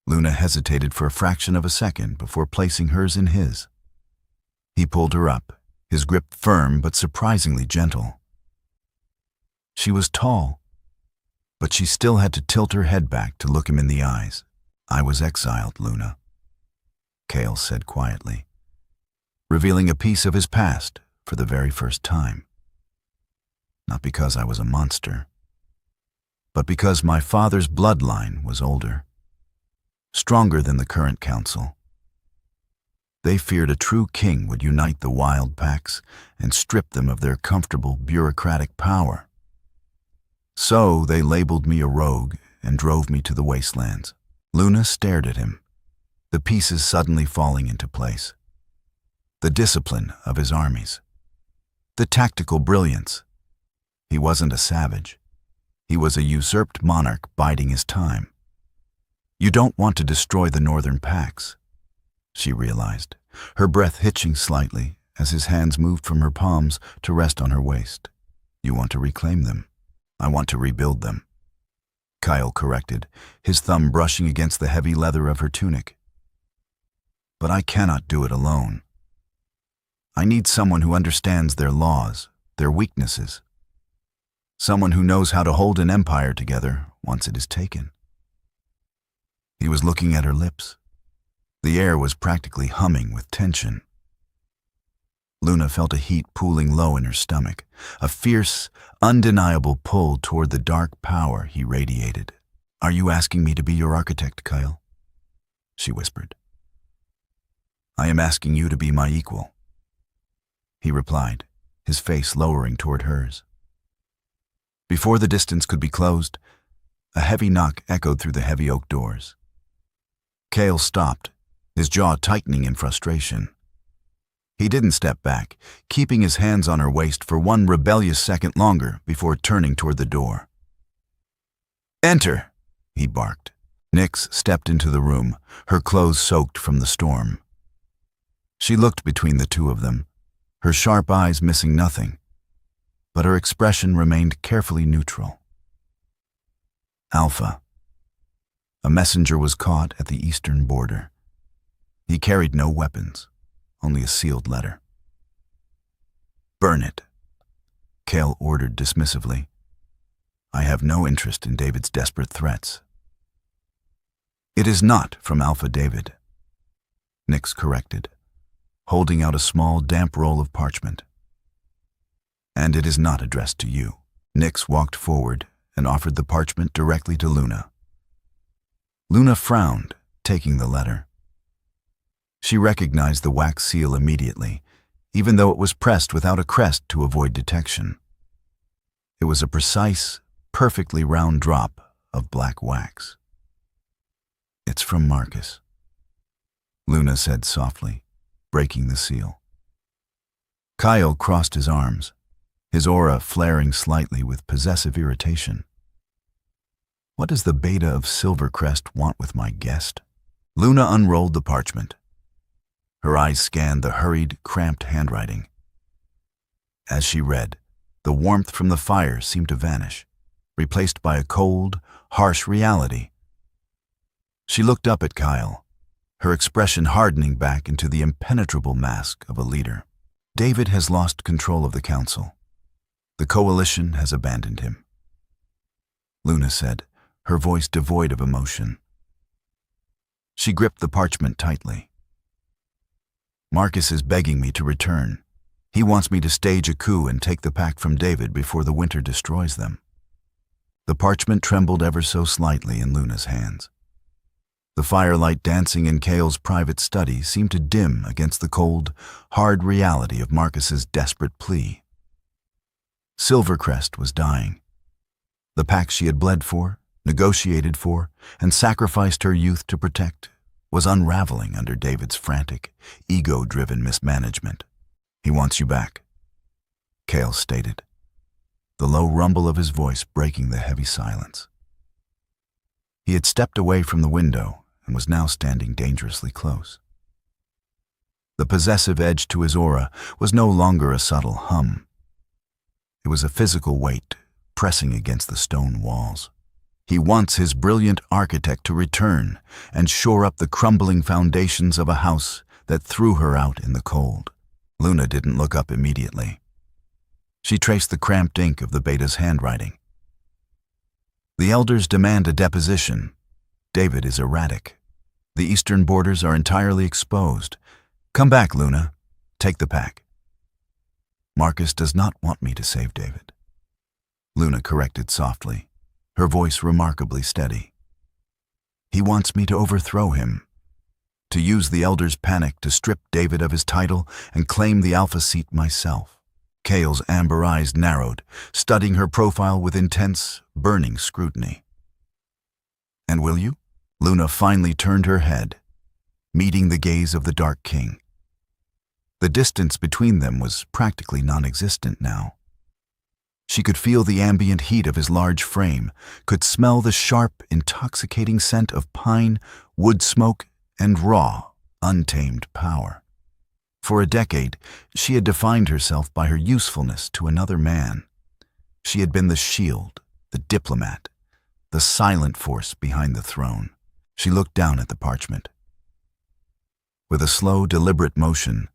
A: Luna hesitated for a fraction of a second before placing hers in his. He pulled her up, his grip firm but surprisingly gentle. She was tall, but she still had to tilt her head back to look him in the eyes. "I was exiled, Luna," Kale said quietly, revealing a piece of his past for the very first time. "Not because I was a monster, but because my father's bloodline was older, stronger than the current council. They feared a true king would unite the wild packs and strip them of their comfortable bureaucratic power. So they labeled me a rogue and drove me to the wastelands." Luna stared at him, the pieces suddenly falling into place. The discipline of his armies. The tactical brilliance. He wasn't a savage. He was a usurped monarch biding his time. "You don't want to destroy the northern packs," she realized, her breath hitching slightly as his hands moved from her palms to rest on her waist. "You want to reclaim them. I want to rebuild them," Kyle corrected, his thumb brushing against the heavy leather of her tunic. "But I cannot do it alone. I need someone who understands their laws, their weaknesses. Someone who knows how to hold an empire together once it is taken." He was looking at her lips. The air was practically humming with tension. Luna felt a heat pooling low in her stomach, a fierce, undeniable pull toward the dark power he radiated. "Are you asking me to be your architect, Kyle?" she whispered. "I am asking you to be my equal," he replied, his face lowering toward hers. Before the distance could be closed, a heavy knock echoed through the heavy oak doors. Kale stopped, his jaw tightening in frustration. He didn't step back, keeping his hands on her waist for one rebellious second longer before turning toward the door. "Enter," he barked. Nyx stepped into the room, her clothes soaked from the storm. She looked between the two of them, her sharp eyes missing nothing, but her expression remained carefully neutral. Alpha. A messenger was caught at the eastern border. He carried no weapons, only a sealed letter. "Burn it," Kale ordered dismissively. "I have no interest in David's desperate threats." "It is not from Alpha David," Nyx corrected, holding out a small, damp roll of parchment. And it is not addressed to you. Nyx walked forward and offered the parchment directly to Luna. Luna frowned, taking the letter. She recognized the wax seal immediately, even though it was pressed without a crest to avoid detection. It was a precise, perfectly round drop of black wax. "It's from Marcus," Luna said softly, breaking the seal. Kyle crossed his arms, his aura flaring slightly with possessive irritation. What does the beta of Silvercrest want with my guest? Luna unrolled the parchment. Her eyes scanned the hurried, cramped handwriting. As she read, the warmth from the fire seemed to vanish, replaced by a cold, harsh reality. She looked up at Kyle, her expression hardening back into the impenetrable mask of a leader. David has lost control of the council. The coalition has abandoned him, Luna said, her voice devoid of emotion. She gripped the parchment tightly. "Marcus is begging me to return. He wants me to stage a coup and take the pack from David before the winter destroys them." The parchment trembled ever so slightly in Luna's hands. The firelight dancing in Kale's private study seemed to dim against the cold, hard reality of Marcus's desperate plea. Silvercrest was dying. The pack she had bled for, negotiated for, and sacrificed her youth to protect was unraveling under David's frantic, ego-driven mismanagement. "He wants you back," Kale stated, the low rumble of his voice breaking the heavy silence. He had stepped away from the window and was now standing dangerously close. The possessive edge to his aura was no longer a subtle hum. It was a physical weight pressing against the stone walls. He wants his brilliant architect to return and shore up the crumbling foundations of a house that threw her out in the cold. Luna didn't look up immediately. She traced the cramped ink of the beta's handwriting. "The elders demand a deposition. David is erratic. The eastern borders are entirely exposed. Come back, Luna. Take the pack." "Marcus does not want me to save David," Luna corrected softly, her voice remarkably steady. "He wants me to overthrow him, to use the elders' panic to strip David of his title and claim the alpha seat myself." Kale's amber eyes narrowed, studying her profile with intense, burning scrutiny. "And will you?" Luna finally turned her head, meeting the gaze of the Dark King. The distance between them was practically non-existent now. She could feel the ambient heat of his large frame, could smell the sharp, intoxicating scent of pine, wood smoke, and raw, untamed power. For a decade, she had defined herself by her usefulness to another man. She had been the shield, the diplomat, the silent force behind the throne. She looked down at the parchment. With a slow, deliberate motion,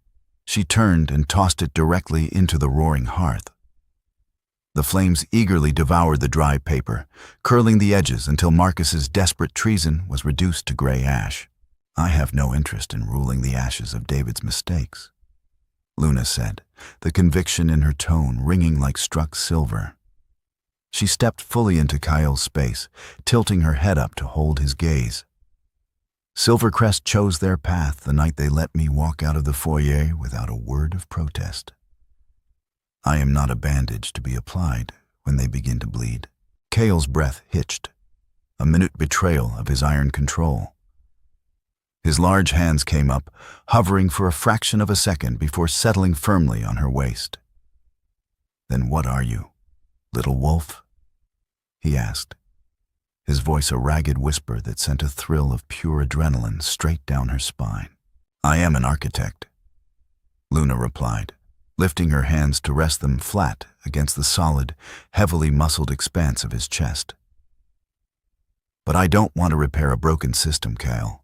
A: she turned and tossed it directly into the roaring hearth. The flames eagerly devoured the dry paper, curling the edges until Marcus's desperate treason was reduced to gray ash. "I have no interest in ruling the ashes of David's mistakes," Luna said, the conviction in her tone ringing like struck silver. She stepped fully into Kyle's space, tilting her head up to hold his gaze. "Silvercrest chose their path the night they let me walk out of the foyer without a word of protest. I am not a bandage to be applied when they begin to bleed." Kale's breath hitched, a minute betrayal of his iron control. His large hands came up, hovering for a fraction of a second before settling firmly on her waist. "Then what are you, little wolf?" he asked, his voice a ragged whisper that sent a thrill of pure adrenaline straight down her spine. "I am an architect," Luna replied, lifting her hands to rest them flat against the solid, heavily muscled expanse of his chest. "But I don't want to repair a broken system, Kale.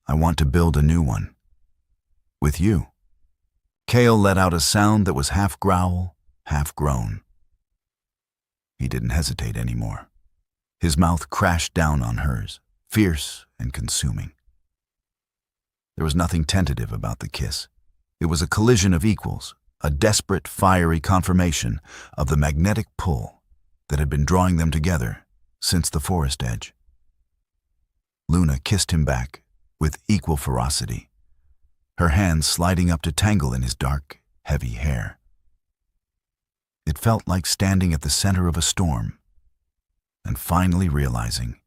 A: I want to build a new one. With you." Kale let out a sound that was half growl, half groan. He didn't hesitate anymore. His mouth crashed down on hers, fierce and consuming. There was nothing tentative about the kiss. It was a collision of equals, a desperate, fiery confirmation of the magnetic pull that had been drawing them together since the forest edge. Luna kissed him back with equal ferocity, her hands sliding up to tangle in his dark, heavy hair. It felt like standing at the center of a storm and finally realizing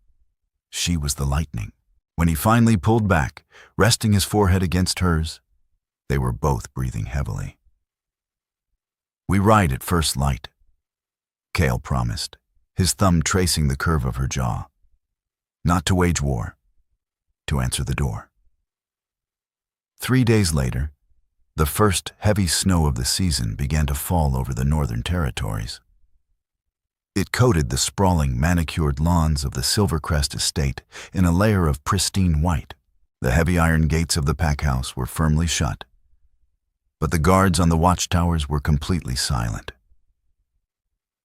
A: she was the lightning. When he finally pulled back, resting his forehead against hers, they were both breathing heavily. "We ride at first light," Cale promised, his thumb tracing the curve of her jaw. "Not to wage war, to answer the door." 3 days later, the first heavy snow of the season began to fall over the northern territories. It coated the sprawling, manicured lawns of the Silvercrest estate in a layer of pristine white. The heavy iron gates of the packhouse were firmly shut, but the guards on the watchtowers were completely silent.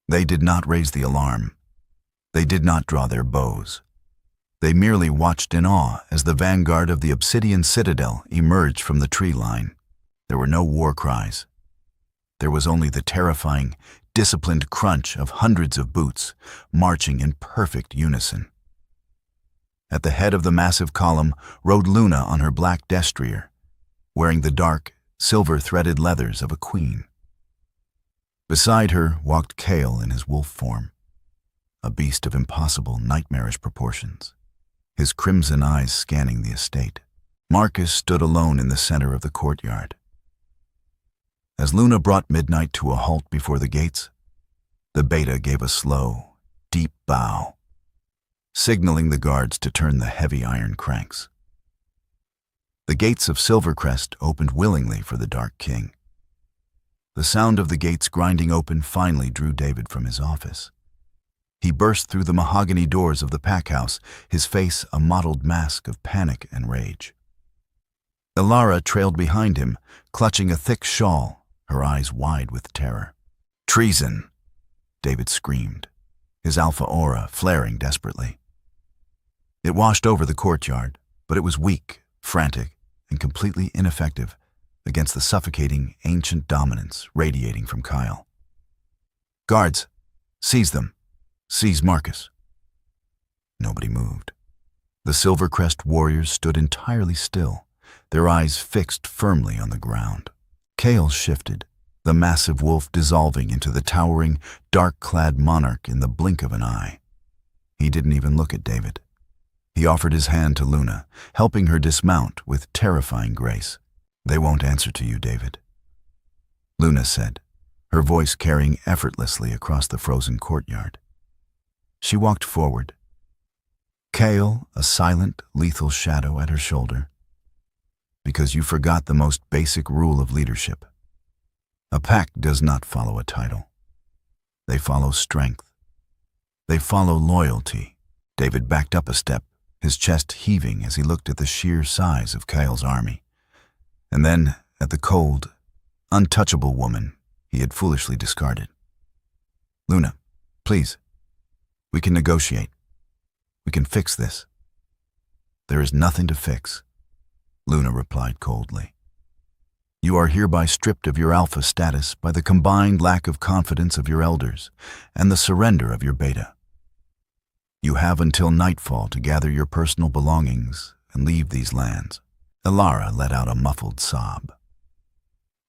A: They did not raise the alarm. They did not draw their bows. They merely watched in awe as the vanguard of the obsidian citadel emerged from the tree line. There were no war cries. There was only the terrifying, disciplined crunch of hundreds of boots marching in perfect unison. At the head of the massive column rode Luna on her black destrier, wearing the dark, silver-threaded leathers of a queen. Beside her walked Cale in his wolf form, a beast of impossible, nightmarish proportions, his crimson eyes scanning the estate. Marcus stood alone in the center of the courtyard. As Luna brought midnight to a halt before the gates, the beta gave a slow, deep bow, signaling the guards to turn the heavy iron cranks. The gates of Silvercrest opened willingly for the Dark King. The sound of the gates grinding open finally drew David from his office. He burst through the mahogany doors of the packhouse, his face a mottled mask of panic and rage. Elara trailed behind him, clutching a thick shawl, her eyes wide with terror. "Treason!" David screamed, his alpha aura flaring desperately. It washed over the courtyard, but it was weak, frantic, and completely ineffective against the suffocating, ancient dominance radiating from Kyle. "Guards, seize them. Seize Marcus." Nobody moved. The Silvercrest warriors stood entirely still, their eyes fixed firmly on the ground. Cale shifted, the massive wolf dissolving into the towering, dark-clad monarch in the blink of an eye. He didn't even look at David. He offered his hand to Luna, helping her dismount with terrifying grace. "They won't answer to you, David," Luna said, her voice carrying effortlessly across the frozen courtyard. She walked forward, Cale a silent, lethal shadow at her shoulder. "Because you forgot the most basic rule of leadership. A pack does not follow a title. They follow strength. They follow loyalty." David backed up a step, his chest heaving as he looked at the sheer size of Kyle's army, and then at the cold, untouchable woman he had foolishly discarded. "Luna, please. We can negotiate. We can fix this." "There is nothing to fix," Luna replied coldly. "You are hereby stripped of your alpha status by the combined lack of confidence of your elders and the surrender of your beta. You have until nightfall to gather your personal belongings and leave these lands." Elara let out a muffled sob.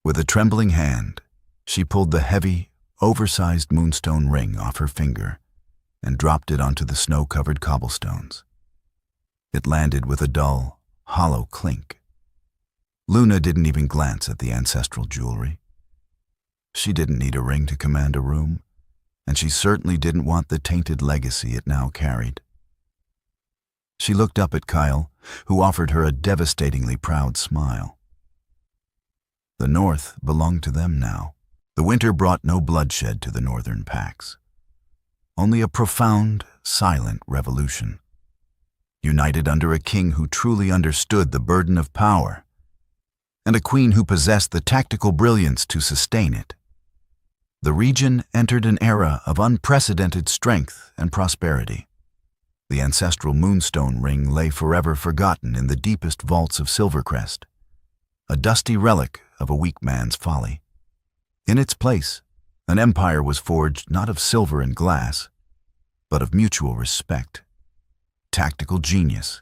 A: With a trembling hand, she pulled the heavy, oversized moonstone ring off her finger and dropped it onto the snow-covered cobblestones. It landed with a dull, hollow clink. Luna didn't even glance at the ancestral jewelry. She didn't need a ring to command a room, and she certainly didn't want the tainted legacy it now carried. She looked up at Kyle, who offered her a devastatingly proud smile. The North belonged to them now. The winter brought no bloodshed to the northern packs. Only a profound, silent revolution, united under a king who truly understood the burden of power, and a queen who possessed the tactical brilliance to sustain it. The region entered an era of unprecedented strength and prosperity. The ancestral moonstone ring lay forever forgotten in the deepest vaults of Silvercrest, a dusty relic of a weak man's folly. In its place, an empire was forged not of silver and glass, but of mutual respect, tactical genius,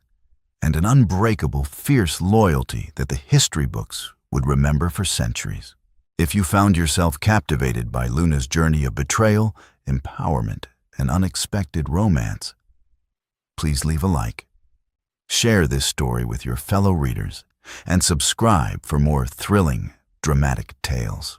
A: and an unbreakable, fierce loyalty that the history books would remember for centuries. If you found yourself captivated by Luna's journey of betrayal, empowerment, and unexpected romance, please leave a like, share this story with your fellow readers, and subscribe for more thrilling, dramatic tales.